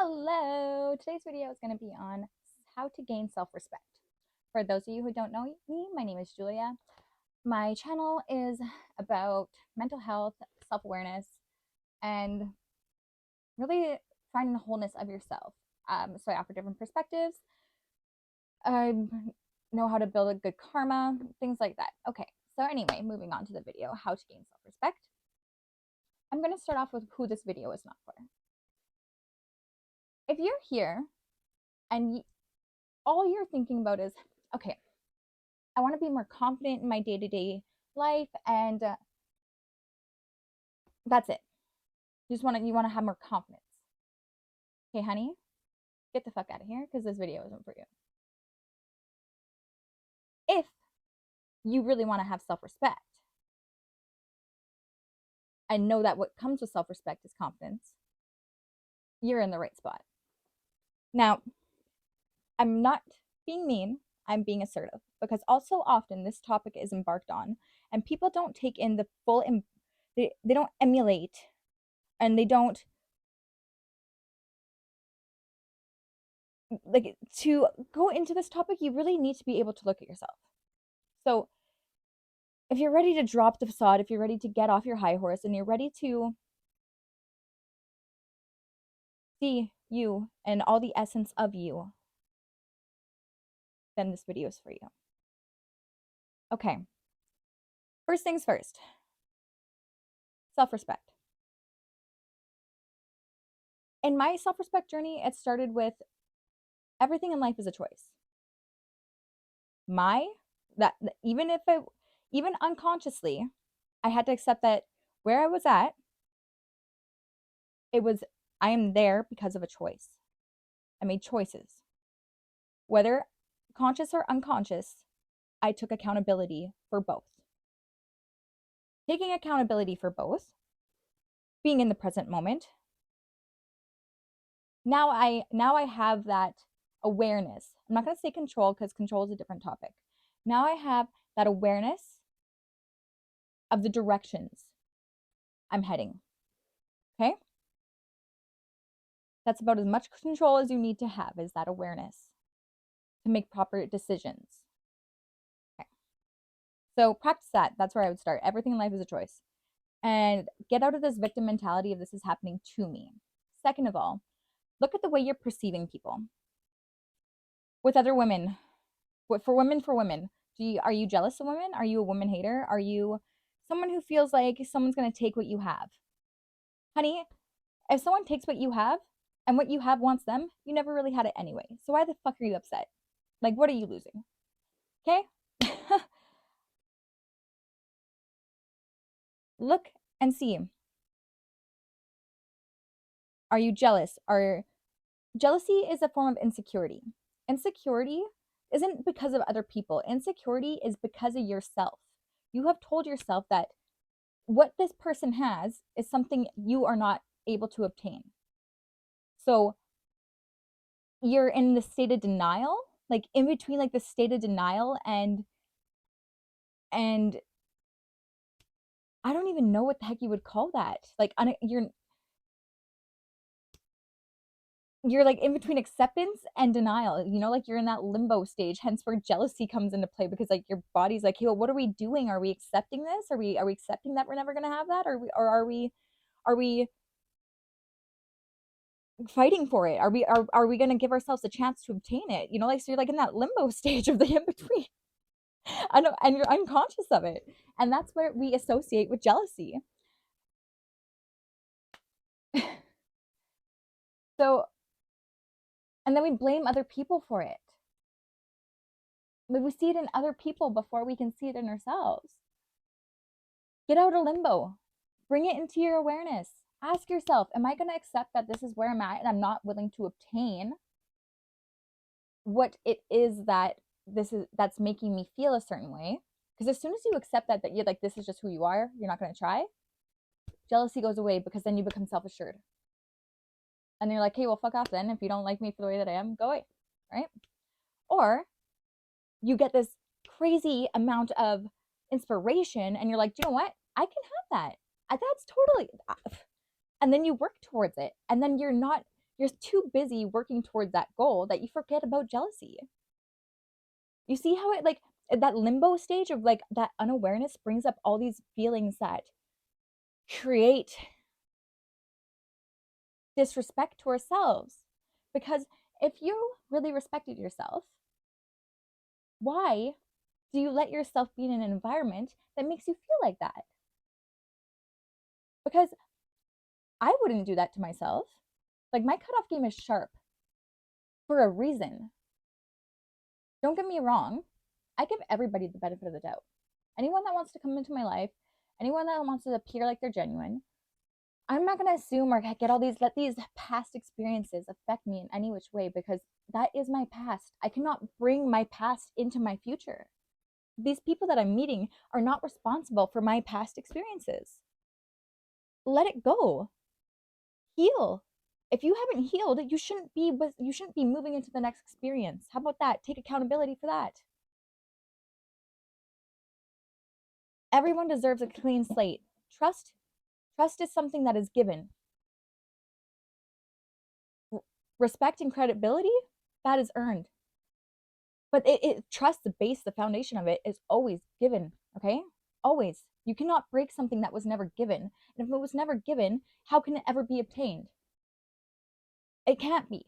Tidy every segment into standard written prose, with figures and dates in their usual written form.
Hello! Today's video is going to be on how to gain self-respect. For those of you who don't know me, my name is Julia. My channel is about mental health, self-awareness, and really finding the wholeness of yourself. So I offer different perspectives. I know how to build a good karma, things like that. Okay, so anyway, moving on to the video, how to gain self-respect. I'm going to start off with who this video is not for. If you're here and all you're thinking about is, okay, I want to be more confident in my day-to-day life, and that's it. You want to have more confidence. Okay, honey, get the fuck out of here because this video isn't for you. If you really want to have self-respect and know that what comes with self-respect is confidence, you're in the right spot. Now, I'm not being mean, I'm being assertive, because also often this topic is embarked on and people don't take in the full, they don't emulate, and they don't, like, to go into this topic, you really need to be able to look at yourself. So if you're ready to drop the facade, if you're ready to get off your high horse and you're ready to see you and all the essence of you, then this video is for you. Okay. First things first. Self-respect. In my self-respect journey, it started with everything in life is a choice. Even unconsciously, I had to accept that where I was at, I am there because of a choice. I made choices. Whether conscious or unconscious, I took accountability for both. Taking accountability for both, being in the present moment, now I have that awareness. I'm not going to say control because control is a different topic. Now I have that awareness of the directions I'm heading. Okay? That's about as much control as you need to have, is that awareness to make proper decisions. Okay. So practice that. That's where I would start. Everything in life is a choice. And get out of this victim mentality of this is happening to me. Second of all, look at the way you're perceiving people. With other women, for women, are you jealous of women? Are you a woman hater? Are you someone who feels like someone's going to take what you have? Honey, if someone takes what you have and what you have wants them, you never really had it anyway. So why the fuck are you upset? Like, what are you losing? Okay? Look and see. Are you jealous? Jealousy is a form of insecurity. Insecurity isn't because of other people. Insecurity is because of yourself. You have told yourself that what this person has is something you are not able to obtain. So you're in the state of denial, like in between like the state of denial and I don't even know what the heck you would call that. Like you're like in between acceptance and denial, like you're in that limbo stage, hence where jealousy comes into play, because like your body's like, hey, well, what are we doing? Are we accepting this? Are we accepting that we're never going to have that? Or are we fighting for it? Are we going to give ourselves a chance to obtain it? Like, so you're like in that limbo stage of the in between. I know, and you're unconscious of it. And that's where we associate with jealousy. So, and then we blame other people for it. But we see it in other people before we can see it in ourselves. Get out of limbo. Bring it into your awareness. Ask yourself, am I going to accept that this is where I'm at and I'm not willing to obtain what it is that's making me feel a certain way? Because as soon as you accept that you're like, this is just who you are, you're not going to try, jealousy goes away, because then you become self-assured. And you're like, hey, well, fuck off then. If you don't like me for the way that I am, go away, right? Or you get this crazy amount of inspiration and you're like, you know what? I can have that. That's totally, and then you work towards it. And then you're You're too busy working towards that goal that you forget about jealousy. You see how it, like, that limbo stage of like that unawareness brings up all these feelings that create disrespect to ourselves. Because if you really respected yourself, why do you let yourself be in an environment that makes you feel like that? Because I wouldn't do that to myself. Like, my cutoff game is sharp for a reason. Don't get me wrong. I give everybody the benefit of the doubt. Anyone that wants to come into my life, anyone that wants to appear like they're genuine, I'm not going to assume or get all these, let these past experiences affect me in any which way, because that is my past. I cannot bring my past into my future. These people that I'm meeting are not responsible for my past experiences. Let it go. Heal. If you haven't healed, you shouldn't be moving into the next experience. How about that? Take accountability for that. Everyone deserves a clean slate. Trust is something that is given. Respect and credibility, that is earned. But trust, the base, the foundation of it is always given, okay? Always. You cannot break something that was never given. And if it was never given, how can it ever be obtained? It can't be.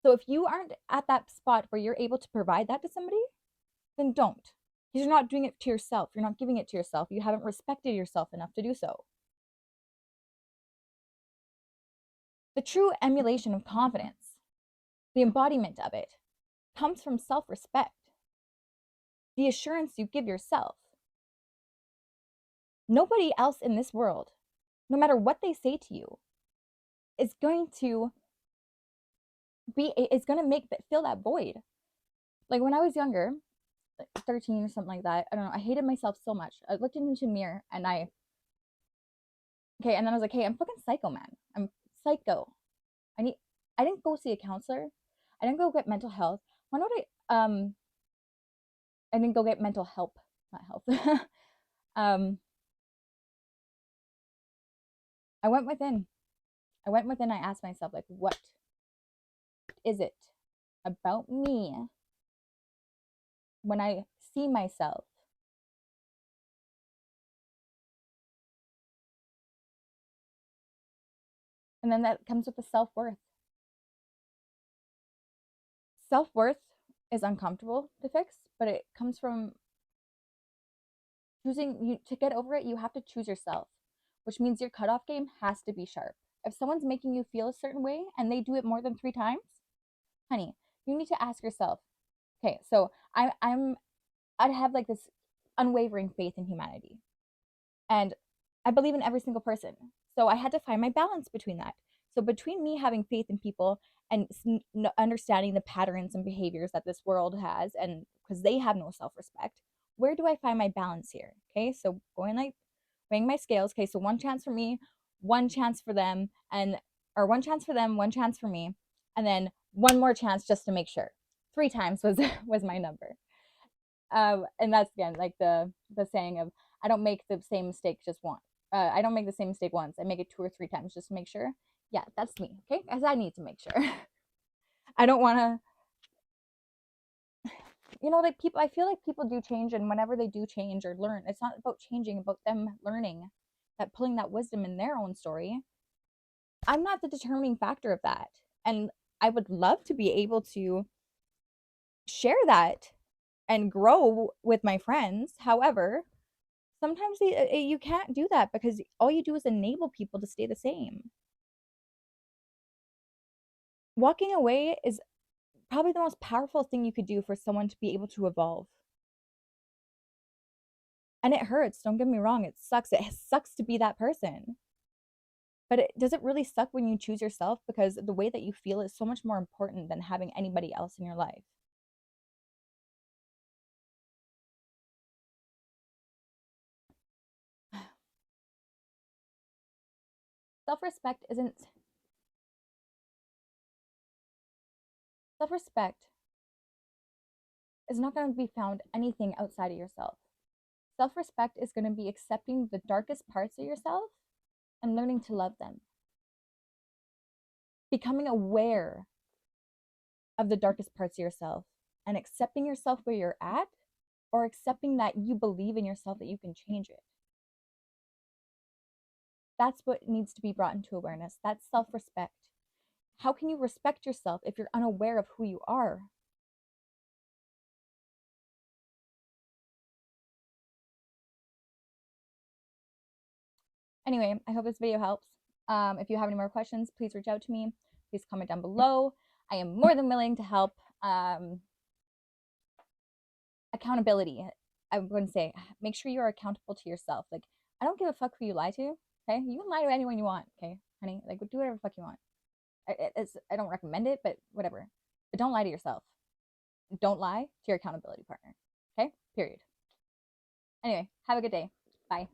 So if you aren't at that spot where you're able to provide that to somebody, then don't. Because you're not doing it to yourself. You're not giving it to yourself. You haven't respected yourself enough to do so. The true emulation of confidence, the embodiment of it, comes from self-respect. The assurance you give yourself. Nobody else in this world, no matter what they say to you, is going to fill that void. Like, when I was younger, like 13 or something like that, I don't know, I hated myself so much. I looked into the mirror and and then I was like, hey, I'm fucking psycho, man. I'm psycho. I didn't go see a counselor. I didn't go get mental health. Why don't I didn't go get mental help, not health. um I went within. I asked myself, like, what is it about me when I see myself? And then that comes with the self-worth. Self-worth is uncomfortable to fix, but it comes from choosing you to get over it. You have to choose yourself, which means your cutoff game has to be sharp. If someone's making you feel a certain way and they do it more than 3 times, honey, you need to ask yourself, okay, so I have like this unwavering faith in humanity. And I believe in every single person. So I had to find my balance between that. So between me having faith in people and understanding the patterns and behaviors that this world has, and because they have no self-respect, where do I find my balance here? Okay, so going, like, weighing my scales. Okay, so one chance for me, one chance for them, or one chance for them, one chance for me, and then one more chance just to make sure. 3 times was was my number. And that's, again, like the saying of, I don't make the same mistake just once. I don't make the same mistake once. I make it 2 or 3 times just to make sure. Yeah, that's me. Okay, because I need to make sure. I don't want to. Like, people. I feel like people do change, and whenever they do change or learn, it's not about changing, about them learning, that pulling that wisdom in their own story. I'm not the determining factor of that, and I would love to be able to share that and grow with my friends. However, sometimes you can't do that because all you do is enable people to stay the same. Walking away is probably the most powerful thing you could do for someone to be able to evolve. And it hurts, don't get me wrong, it sucks. It sucks to be that person. But does it really suck when you choose yourself? Because the way that you feel is so much more important than having anybody else in your life. Self-respect isn't self-respect is not going to be found anything outside of yourself. Self-respect is going to be accepting the darkest parts of yourself and learning to love them. Becoming aware of the darkest parts of yourself and accepting yourself where you're at, or accepting that you believe in yourself, that you can change it. That's what needs to be brought into awareness. That's self-respect. How can you respect yourself if you're unaware of who you are? Anyway, I hope this video helps. If you have any more questions, please reach out to me. Please comment down below. I am more than willing to help. Accountability. I'm going to say, make sure you're accountable to yourself. Like, I don't give a fuck who you lie to. Okay, you can lie to anyone you want. Okay, honey, like do whatever the fuck you want. I don't recommend it, but whatever. But don't lie to yourself. Don't lie to your accountability partner. Okay, period. Anyway, have a good day. Bye.